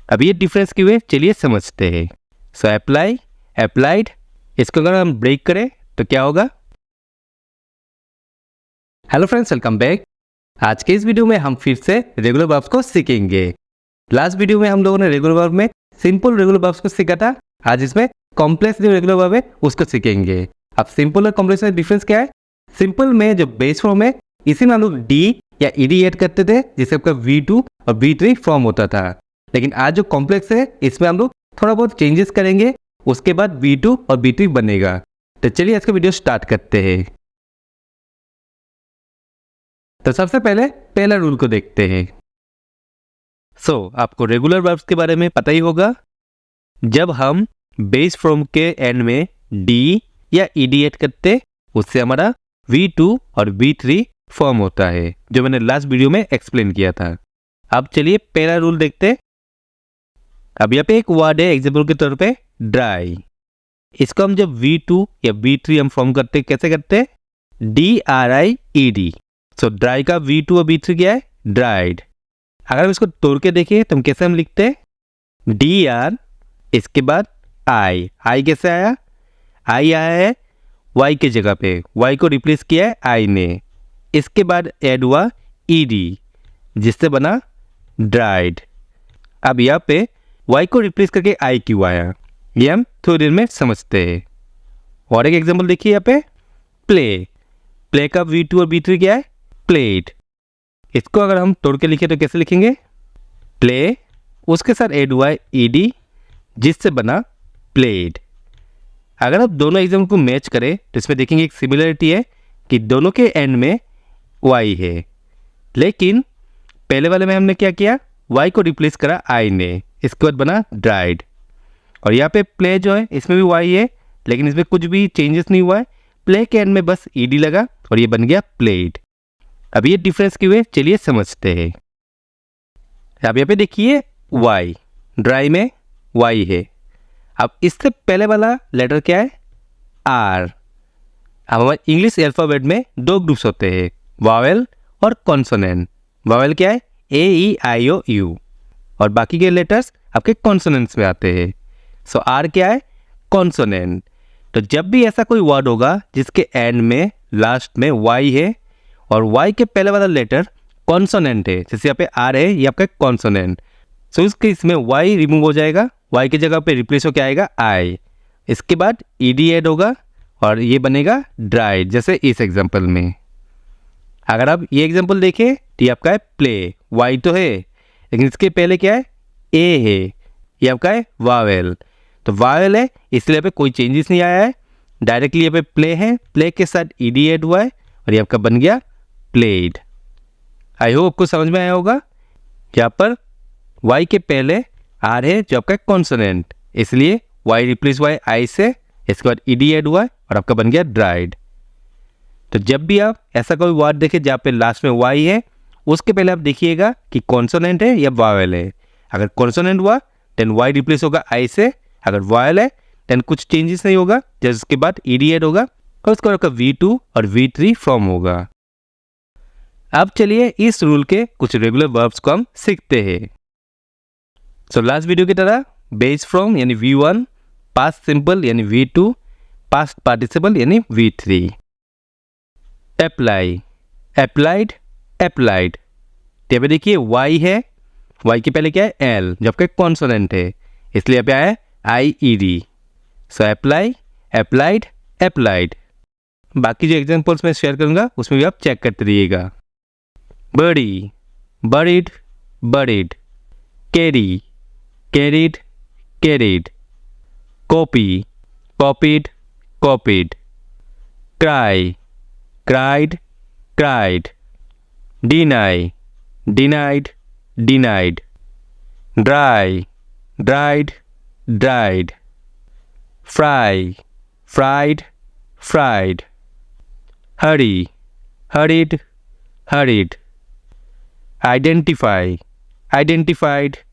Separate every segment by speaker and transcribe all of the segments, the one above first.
Speaker 1: अब ये डिफरेंस क्यों है, चलिए समझते हैं। सो अप्लाई, अप्लाइड, इसको अगर हम ब्रेक करें तो क्या होगा। Hello friends, welcome back. आज के इस वीडियो में हम फिर से रेगुलर वर्ब्स को सीखेंगे। लास्ट वीडियो में हम लोगों ने रेगुलर वर्ब में सिंपल रेगुलर वर्ब्स को सीखा था। आज इसमें कॉम्प्लेक्स जो रेगुलर वर्ब है उसको सीखेंगे। अब सिंपल और कॉम्प्लेक्स में डिफरेंस क्या है। सिंपल में जो बेस फॉर्म है इसी में हम लोग डी या ईडी ऐड करते थे, जिससे आपका V2 और V3 फॉर्म होता था। लेकिन आज जो कॉम्प्लेक्स है इसमें हम लोग थोड़ा बहुत चेंजेस करेंगे, उसके बाद V2 और V3 बनेगा। तो चलिए आज का वीडियो स्टार्ट करते हैं। तो सबसे पहले पहला रूल को देखते हैं। आपको रेगुलर वर्ब्स के बारे में पता ही होगा। जब हम बेस फॉर्म के एंड में डी या ईडी ऐड करते, उससे हमारा V2 और V3 फॉर्म होता है, जो मैंने लास्ट वीडियो में एक्सप्लेन किया था। अब चलिए पहला रूल देखते। अब यहाँ पे एक वर्ड है एग्जाम्पल के तौर पे ड्राई। इसको हम जब V2 या V3 हम फॉर्म करते कैसे करते, DRIED। ड्राई का V2 और V3 क्या है, ड्राइड। अगर हम इसको तोड़ के देखें तो हम कैसे हम लिखते हैं, DR, इसके बाद आई कैसे आया, आई आया है वाई के जगह पे, वाई को रिप्लेस किया है आई ने। इसके बाद ऐड हुआ ED, जिससे बना ड्राइड। अब यहाँ पे वाई को रिप्लेस करके आई क्यों आया, ये हम थोड़ी देर में समझते हैं। और एक एग्जांपल देखिए यहाँ पे प्ले का V2 और V3 क्या है, प्लेड। इसको अगर हम तोड़ के लिखे तो कैसे लिखेंगे, प्ले, उसके साथ ऐड हुआ है ED, जिससे बना प्लेड। अगर आप दोनों एग्जाम्पल को मैच करें तो इसमें देखेंगे एक सिमिलरिटी है कि दोनों के एंड में वाई है, लेकिन पहले वाले में हमने क्या किया, वाई को रिप्लेस करा आई ने, इसके बाद बना ड्राइड। और यहाँ पे प्ले जो है इसमें भी वाई है, लेकिन इसमें कुछ भी चेंजेस नहीं हुआ है, प्ले के एंड में बस ED लगा और ये बन गया प्लेड। अब ये डिफरेंस क्यों है, चलिए समझते हैं। अब यहाँ पे देखिए वाई, ड्राई में वाई है। अब इससे पहले वाला लेटर क्या है, R। अब हमारे इंग्लिश अल्फाबेट में दो ग्रुप्स होते हैं, वावेल और कॉन्सोनेंट। वावेल क्या है, AEIOU, और बाकी के लेटर्स आपके कॉन्सोनेंट्स में आते हैं। R क्या है, कॉन्सोनेंट। तो जब भी ऐसा कोई वर्ड होगा जिसके एंड में लास्ट में वाई है और वाई के पहले वाला लेटर कॉन्सोनेंट है, जैसे यहाँ पे R है, ये आपका कॉन्सोनेंट। इस केस में वाई रिमूव हो जाएगा, वाई की जगह पे रिप्लेस होकर आएगा आई। इसके बाद ED ऐड होगा और ये बनेगा ड्राइड, जैसे इस एग्जांपल में। अगर आप ये एग्जांपल देखें तो ये आपका है प्ले, वाई तो है लेकिन इसके पहले क्या है, ए है, ये आपका है वावेल। तो वावेल है इसलिए यहाँ पे कोई चेंजेस नहीं आया है, डायरेक्टली यहाँ पे प्ले है, प्ले के साथ ED ऐड हुआ है और ये आपका बन गया प्लेड। आई होप आपको समझ में आया होगा। यहाँ पर वाई के पहले R है जो आपका कॉन्सोनेंट, इसलिए वाई रिप्लेस हुआ है आई से, इसके बाद ED ऐड हुआ है और आपका बन गया ड्राइड। तो जब भी आप ऐसा कोई वर्ड देखें जहाँ पे लास्ट में वाई है, उसके पहले आप देखिएगा कि कॉन्सोनेंट है या वावेल है। अगर कॉन्सोनेंट हुआ देन वाई रिप्लेस होगा आई से, अगर वावेल है देन कुछ चेंजेस नहीं होगा, जिसके बाद ED ऐड होगा और उसके बाद आपका V2 और V3 फॉर्म होगा। अब चलिए इस रूल के कुछ रेगुलर वर्ब्स को हम सीखते हैं। लास्ट वीडियो की तरह बेस फॉर्म यानी V1, पास्ट सिंपल यानी V2, पास्ट पार्टिसिपल यानी V3। Apply, applied, applied. यहाँ पे देखिए वाई है, वाई के पहले क्या है L, जो आपका कॉन्सोनेंट है, इसलिए यहाँ पे आया IED। Apply, applied, applied. बाकी जो एग्जांपल्स मैं शेयर करूंगा उसमें भी आप चेक करते रहिएगा। बड़ी, buried, buried. Carry, carried, carried। copy, copied, copied। cry, cried, cried। deny, denied, denied। dry, dried, dried। fry, fried, fried। hurry, hurried, hurried। identify, identified,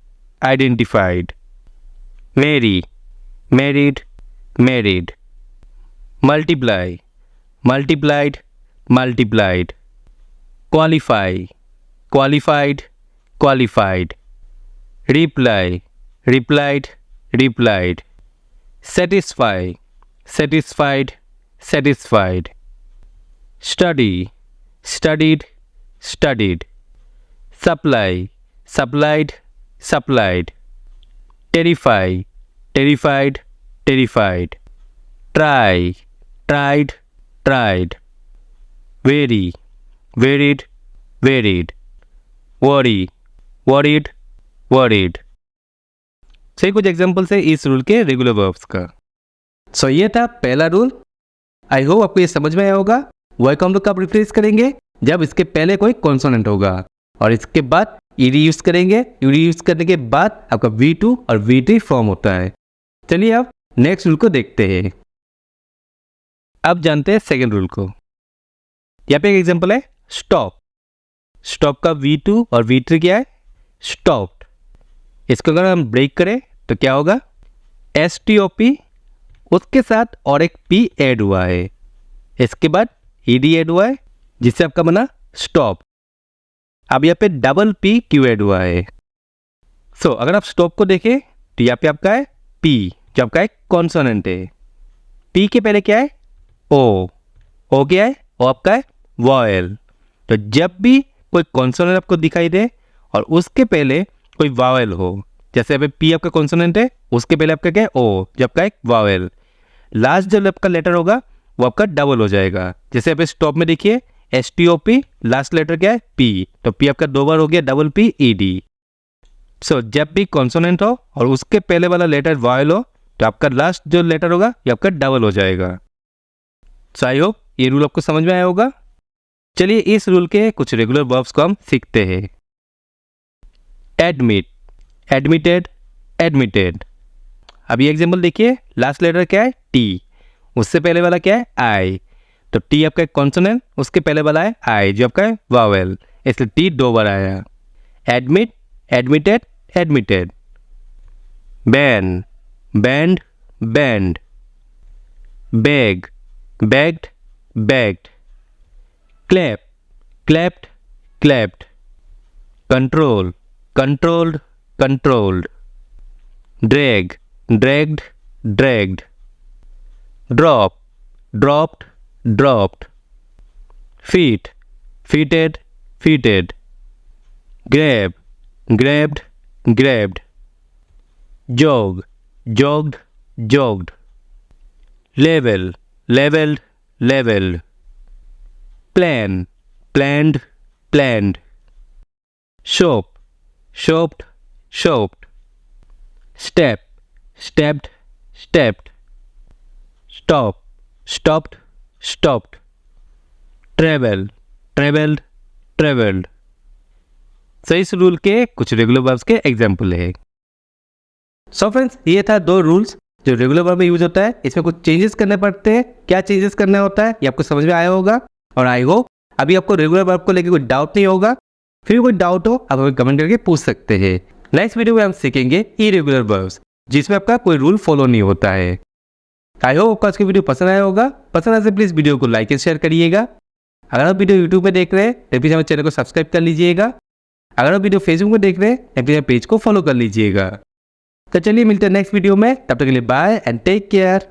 Speaker 1: identified। marry, married, married। multiply, multiplied, multiplied। qualify, qualified, qualified। reply, replied, replied. Satisfy, satisfied, satisfied. Study, studied, studied. Supply, supplied, supplied. Terrify, terrified, terrified. Try, tried, tried. Vary, varied, varied. Worry, worried, worried. सही कुछ examples है इस rule के regular verbs का। सो ये था पहला rule. I hope आपको ये समझ में आया होगा। वर्ड को हम लोग कब रिप्लेस करेंगे, जब इसके पहले कोई कॉन्सोनेंट होगा और इसके बाद ईडी यूज करेंगे। ईडी यूज करने के बाद आपका V2 और V3 फॉर्म होता है। चलिए अब नेक्स्ट रूल को देखते हैं। अब जानते हैं सेकेंड रूल को। यहाँ पे एक एग्जाम्पल है स्टॉप। स्टॉप का V2 और V3 क्या है, स्टॉप्ड। इसको अगर हम ब्रेक करें तो क्या होगा, STOP, उसके साथ और एक P ऐड हुआ है, इसके बाद ED ऐड हुआ है जिससे आपका बना स्टॉप। अब यहाँ पे डबल P क्यों ऐड हुआ है। सो अगर आप स्टॉप को देखें तो यहाँ पे आपका है P जो आपका एक कॉन्सोनेंट है। P के पहले क्या है, O। O क्या है, O आपका है वॉयल। तो जब भी कोई कॉन्सोनेंट आपको दिखाई दे और उसके पहले कोई वावेल हो, जैसे अभी P आपका कॉन्सोनेंट है, उसके पहले आपका क्या है O जो आपका एक वावेल, लास्ट जो आपका लेटर होगा वो आपका डबल हो जाएगा। जैसे अभी स्टॉप में देखिए STOP, लास्ट लेटर क्या है P, तो P आपका दो बार हो गया डबल P ED। सो जब भी कॉन्सोनेंट हो और उसके पहले वाला लेटर वावेल हो तो आपका लास्ट जो लेटर होगा ये आपका डबल हो जाएगा। सो आई होप ये रूल आपको समझ में आया होगा। चलिए इस रूल के कुछ रेगुलर वर्ब्स को हम सीखते हैं। Admit, admitted, admitted. अब ये एग्जाम्पल देखिए, लास्ट लेटर क्या है T, उससे पहले वाला क्या है I, तो T आपका एक कॉन्सोनेंट, उसके पहले वाला है I जो आपका है वावेल, इसलिए T दो बार आया। Admit, admitted, admitted. Ban, band, band. Bag, begged, begged. Clap, clapped, clapped. Control, controlled, controlled. Drag, dragged, dragged. Drop, dropped, dropped. Feet, feated, feated. Grab, grabbed, grabbed. Jog, jogged, jogged. Level, leveled, leveled. Plan, planned, planned. Shop, shopped, shopped. Step, stepped, stepped. Stop, stopped, stopped. Travel, traveled, traveled. सो इस rule के कुछ regular verbs के example है। So friends ये था दो rules जो regular verb में यूज होता है। इसमें कुछ चेंजेस करने पड़ते हैं, क्या चेंजेस करना होता है ये आपको समझ में आया होगा। और आई होप अभी आपको रेगुलर वर्ब को लेकर कोई डाउट नहीं होगा। फिर कोई डाउट हो आप हमें कमेंट करके पूछ सकते हैं। नेक्स्ट वीडियो में हम सीखेंगे इरेगुलर वर्ब्स जिसमें आपका कोई रूल फॉलो नहीं होता है। आई होप आपको आज की वीडियो पसंद आया होगा। पसंद आए तो प्लीज़ वीडियो को लाइक एंड शेयर करिएगा। अगर आप वीडियो यूट्यूब पे देख रहे हैं तो प्लीज़ हमारे चैनल को सब्सक्राइब कर लीजिएगा। अगर आप वीडियो फेसबुक में देख रहे हैं तो प्लीज़ पेज को फॉलो कर लीजिएगा। तो चलिए मिलते हैं नेक्स्ट वीडियो में, तब तक के लिए बाय एंड टेक केयर।